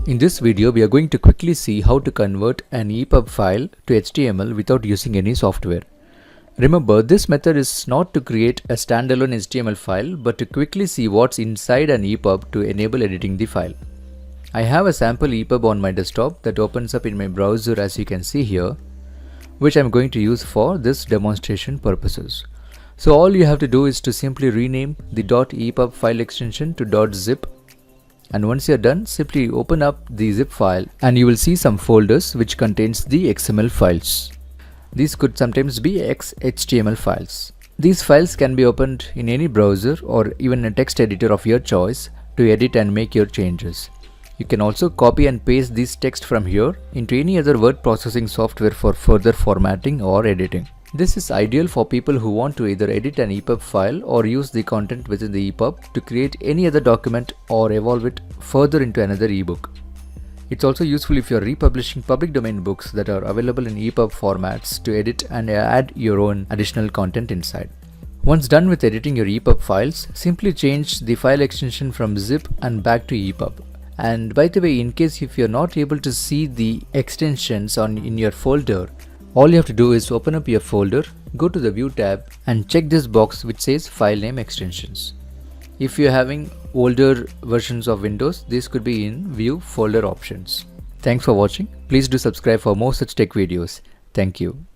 In this video, we are going to quickly see how to convert an EPUB file to HTML without using any software. Remember, this method is not to create a standalone HTML file, but to quickly see what's inside an EPUB to enable editing the file. I have a sample EPUB on my desktop that opens up in my browser, as you can see here, which I'm going to use for this demonstration purposes. So all you have to do is to simply rename the .epub file extension to .zip. And once you're done, simply open up the zip file and you will see some folders which contains the XML files. These could sometimes be XHTML files. These files can be opened in any browser or even a text editor of your choice to edit and make your changes. You can also copy and paste this text from here into any other word processing software for further formatting or editing. This is ideal for people who want to either edit an EPUB file or use the content within the EPUB to create any other document or evolve it further into another ebook. It's also useful if you're republishing public domain books that are available in EPUB formats to edit and add your own additional content inside. Once done with editing your EPUB files, simply change the file extension from zip and back to EPUB. And by the way, in case if you're not able to see the extensions in your folder, all you have to do is open up your folder, go to the View tab and check this box which says File Name Extensions. If you're having older versions of Windows, this could be in View Folder Options. Thanks for watching. Please do subscribe for more such tech videos. Thank you.